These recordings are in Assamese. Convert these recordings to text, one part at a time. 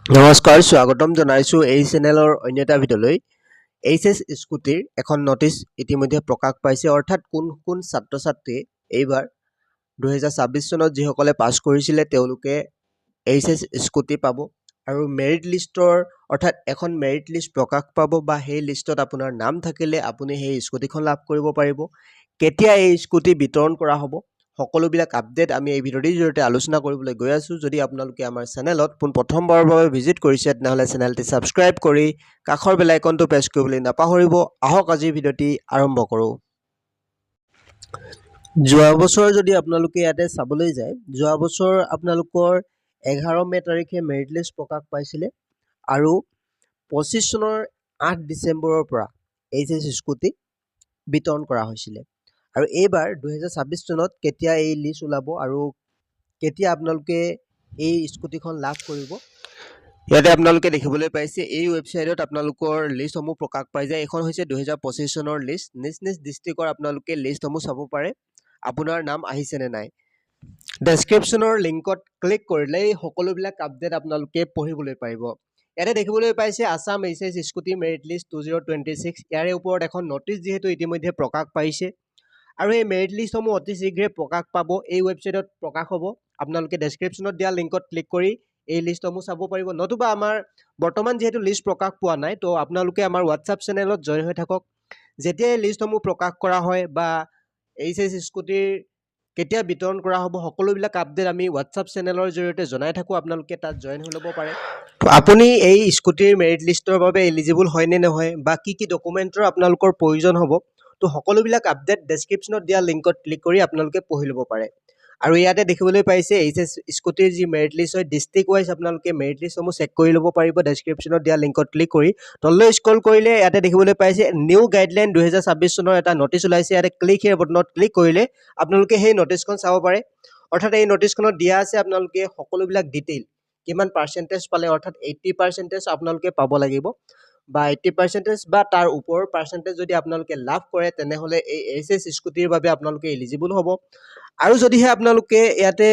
নমস্কাৰ স্বাগতম জনাইছো এই চেনেলৰ অন্য এটা ভিডিঅ'লৈ। এইচএছ স্কুটিৰ এখন নটিচ ইতিমধ্যে প্ৰকাশ পাইছে, অৰ্থাৎ কোন কোন ছাত্ৰ ছাত্ৰী এইবাৰ 2026 চনত যিসকলে পাছ কৰিছিলে তেওঁলোকে এইচএছ স্কুটি পাব আৰু মেৰিট লিষ্টৰ অৰ্থাৎ এখন মেৰিট লিষ্ট প্ৰকাশ পাব বা সেই লিষ্টত আপোনাৰ নাম থাকিলে আপুনি সেই স্কুটিখন লাভ কৰিব পাৰিব। কেতিয়া এই স্কুটি বিতৰণ কৰা হ'ব সকলোবিলাক আপডেট আমি এই ভিডিঅ'টিৰ জৰিয়তে আলোচনা কৰিবলৈ গৈ আছোঁ। যদি আপোনালোকে আমাৰ চেনেলত প্ৰথমবাৰৰ বাবে ভিজিট কৰিছে তেনেহ'লে চেনেলটি ছাবস্ক্ৰাইব কৰি কাষৰ বেল আইকনটো প্ৰেছ কৰিবলৈ নাপাহৰিব। আহক আজিৰ ভিডিঅ'টি আৰম্ভ কৰোঁ। যোৱা বছৰ যদি আপোনালোকে ইয়াতে চাবলৈ যায়, যোৱা বছৰ আপোনালোকৰ 11 মে তাৰিখে মেৰিট লিষ্ট প্ৰকাশ পাইছিলে আৰু 25 চনৰ 8 ডিচেম্বৰৰ পৰা এইচএছ স্কুটি বিতৰণ কৰা হৈছিলে। আৰু এইবাৰ 2026 চনত কেতিয়া এই লিষ্ট ওলাব আৰু কেতিয়া আপোনালোকে এই স্কুটিখন লাভ কৰিব, ইয়াতে আপোনালোকে দেখিবলৈ পাইছে এই ৱেবছাইটত আপোনালোকৰ লিষ্টসমূহ প্ৰকাশ পাই যায়। এইখন হৈছে 2025 চনৰ লিষ্ট। নিজ নিজ ডিষ্ট্ৰিক্টৰ আপোনালোকে লিষ্টসমূহ চাব পাৰে, আপোনাৰ নাম আহিছেনে নাই। ডেছক্ৰিপশ্যনৰ লিংকত ক্লিক কৰিলে এই সকলোবিলাক আপডেট আপোনালোকে পঢ়িবলৈ পাৰিব। ইয়াতে দেখিবলৈ পাইছে Assam HS scooty merit list 2026। ইয়াৰে ওপৰত এখন নটিচ যিহেতু ইতিমধ্যে প্ৰকাশ পাইছে আৰু এই মেৰিট লিষ্টসমূহ অতি শীঘ্ৰে প্ৰকাশ পাব, এই ৱেবছাইটত প্ৰকাশ হ'ব। আপোনালোকে ডেছক্ৰিপশ্যনত দিয়া লিংকত ক্লিক কৰি এই লিষ্টসমূহ চাব পাৰিব, নতুবা আমাৰ বৰ্তমান যিহেতু লিষ্ট প্ৰকাশ পোৱা নাই তো আপোনালোকে আমাৰ হোৱাটছআপ চেনেলত জইন হৈ থাকক। যেতিয়া এই লিষ্টসমূহ প্ৰকাশ কৰা হয় বা এইচএছ স্কুটিৰ কেতিয়া বিতৰণ কৰা হ'ব সকলোবিলাক আপডেট আমি হোৱাটছআপ চেনেলৰ জৰিয়তে জনাই থাকোঁ, আপোনালোকে তাত জইন হৈ ল'ব পাৰে। আপুনি এই স্কুটিৰ মেৰিট লিষ্টৰ বাবে এলিজিবল হয় নে নহয় বা কি কি ডকুমেণ্টৰ আপোনালোকৰ প্ৰয়োজন হ'ব তো সকলোবিলাক আপডেট ডেছক্ৰিপশ্যনত দিয়া লিংকত ক্লিক কৰি আপোনালোকে পঢ়ি ল'ব পাৰে। আৰু ইয়াতে দেখিবলৈ পাইছে এইচএছ স্কুটিৰ যি মেৰিট লিষ্ট হয় ডিষ্ট্ৰিক্ট ৱাইজ আপোনালোকে মেৰিট লিষ্টসমূহ চেক কৰি ল'ব পাৰিব। ডেছক্ৰিপশ্যনত দিয়া লিংকত ক্লিক কৰি তললৈ স্ক্ৰল কৰিলে ইয়াতে দেখিবলৈ পাইছে নিউ গাইডলাইন 2026 চনৰ এটা নটিচ ওলাইছে। ইয়াতে ক্লিক হিয়াৰ বটনত ক্লিক কৰিলে আপোনালোকে সেই নটিচখন চাব পাৰে। অৰ্থাৎ এই নটিচখনত দিয়া আছে আপোনালোকে সকলোবিলাক ডিটেইল কিমান পাৰ্চেণ্টেজ পালে, অৰ্থাৎ 80% আপোনালোকে পাব লাগিব বা 80% বা তাৰ ওপৰৰ পাৰ্চেণ্টেজ যদি আপোনালোকে লাভ কৰে তেনেহ'লে এই এইচএছ স্কুটিৰ বাবে আপোনালোকে এলিজিবল হ'ব। আৰু যদিহে আপোনালোকে ইয়াতে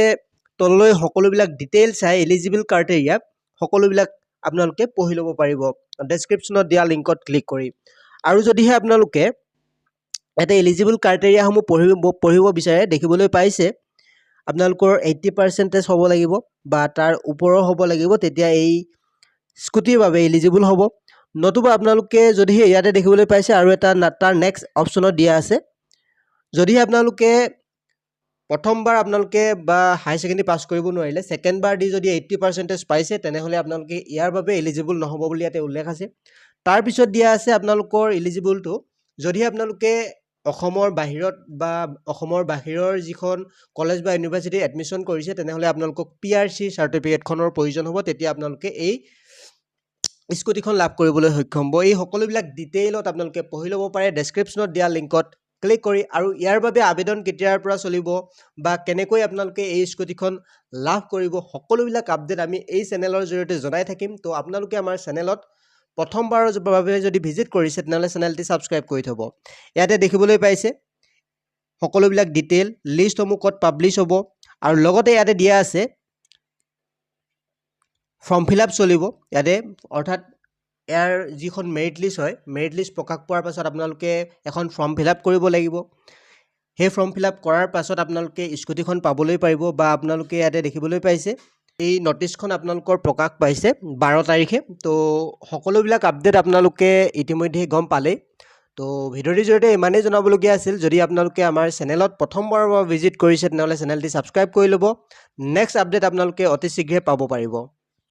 তললৈ সকলোবিলাক ডিটেইল চাই এলিজিবল ক্ৰাইটেৰিয়া সকলোবিলাক আপোনালোকে পঢ়ি ল'ব পাৰিব ডেছক্ৰিপশ্যনত দিয়া লিংকত ক্লিক কৰি। আৰু যদিহে আপোনালোকে ইয়াতে এলিজিবল ক্ৰাইটেৰিয়াসমূহ পঢ়িব বিচাৰে দেখিবলৈ পাইছে আপোনালোকৰ 80% হ'ব লাগিব বা তাৰ ওপৰৰ হ'ব লাগিব, তেতিয়া এই স্কুটিৰ বাবে এলিজিবল হ'ব। নতুবা আপোনালোকে যদিহে ইয়াতে দেখিবলৈ পাইছে আৰু এটা তাৰ নেক্সট অপশ্যনত দিয়া আছে, যদিহে আপোনালোকে প্ৰথমবাৰ আপোনালোকে বা হাই ছেকেণ্ডেৰী পাছ কৰিব নোৱাৰিলে ছেকেণ্ড বাৰ দি যদি 80% পাইছে তেনেহ'লে আপোনালোকে ইয়াৰ বাবে এলিজিবল নহ'ব বুলি ইয়াতে উল্লেখ আছে। তাৰপিছত দিয়া আছে আপোনালোকৰ এলিজিবলটো যদিহে আপোনালোকে অসমৰ বাহিৰত বা অসমৰ বাহিৰৰ যিখন কলেজ বা ইউনিভাৰ্চিটিত এডমিশ্যন কৰিছে তেনেহ'লে আপোনালোকক PRC চাৰ্টিফিকেটখনৰ প্ৰয়োজন হ'ব, তেতিয়া আপোনালোকে এই স্কুটিখন লাভ কৰিবলৈ সক্ষম হ'ব। এই সকলোবিলাক ডিটেইলত আপোনালোকে পঢ়ি ল'ব পাৰে ডেছক্ৰিপশ্যনত দিয়া লিংকত ক্লিক কৰি। আৰু ইয়াৰ বাবে আবেদন কেতিয়াৰ পৰা চলিব বা কেনেকৈ আপোনালোকে এই স্কুটিখন লাভ কৰিব সকলোবিলাক আপডেট আমি এই চেনেলৰ জৰিয়তে জনাই থাকিম। তো আপোনালোকে আমাৰ চেনেলত প্ৰথমবাৰৰ বাবে যদি ভিজিট কৰিছে তেনেহ'লে চেনেলটি ছাবস্ক্ৰাইব কৰি থ'ব। ইয়াতে দেখিবলৈ পাইছে সকলোবিলাক ডিটেইল লিষ্টসমূহ ক'ত পাব্লিছ হ'ব আৰু লগতে ইয়াতে দিয়া আছে ফৰ্ম ফিল আপ চলিব ইয়াতে, অৰ্থাৎ ইয়াৰ যিখন মেৰিট লিষ্ট হয় মেৰিট লিষ্ট প্ৰকাশ পোৱাৰ পাছত আপোনালোকে এখন ফৰ্ম ফিল আপ কৰিব লাগিব। সেই ফৰ্ম ফিল আপ কৰাৰ পাছত আপোনালোকে স্কুটিখন পাবলৈ পাৰিব বা আপোনালোকে ইয়াতে দেখিবলৈ পাইছে এই নটিচখন আপোনালোকৰ প্ৰকাশ পাইছে 12 তাৰিখে। তো সকলোবিলাক আপডেট আপোনালোকে ইতিমধ্যে গম পালেই। তো ভিডিঅ'টিৰ জৰিয়তে ইমানেই জনাবলগীয়া আছিল। যদি আপোনালোকে আমাৰ চেনেলত প্ৰথমবাৰৰ পৰা ভিজিট কৰিছে তেনেহ'লে চেনেলটি ছাবস্ক্ৰাইব কৰি ল'ব। নেক্সট আপডেট আপোনালোকে অতি শীঘ্ৰে পাব পাৰিব।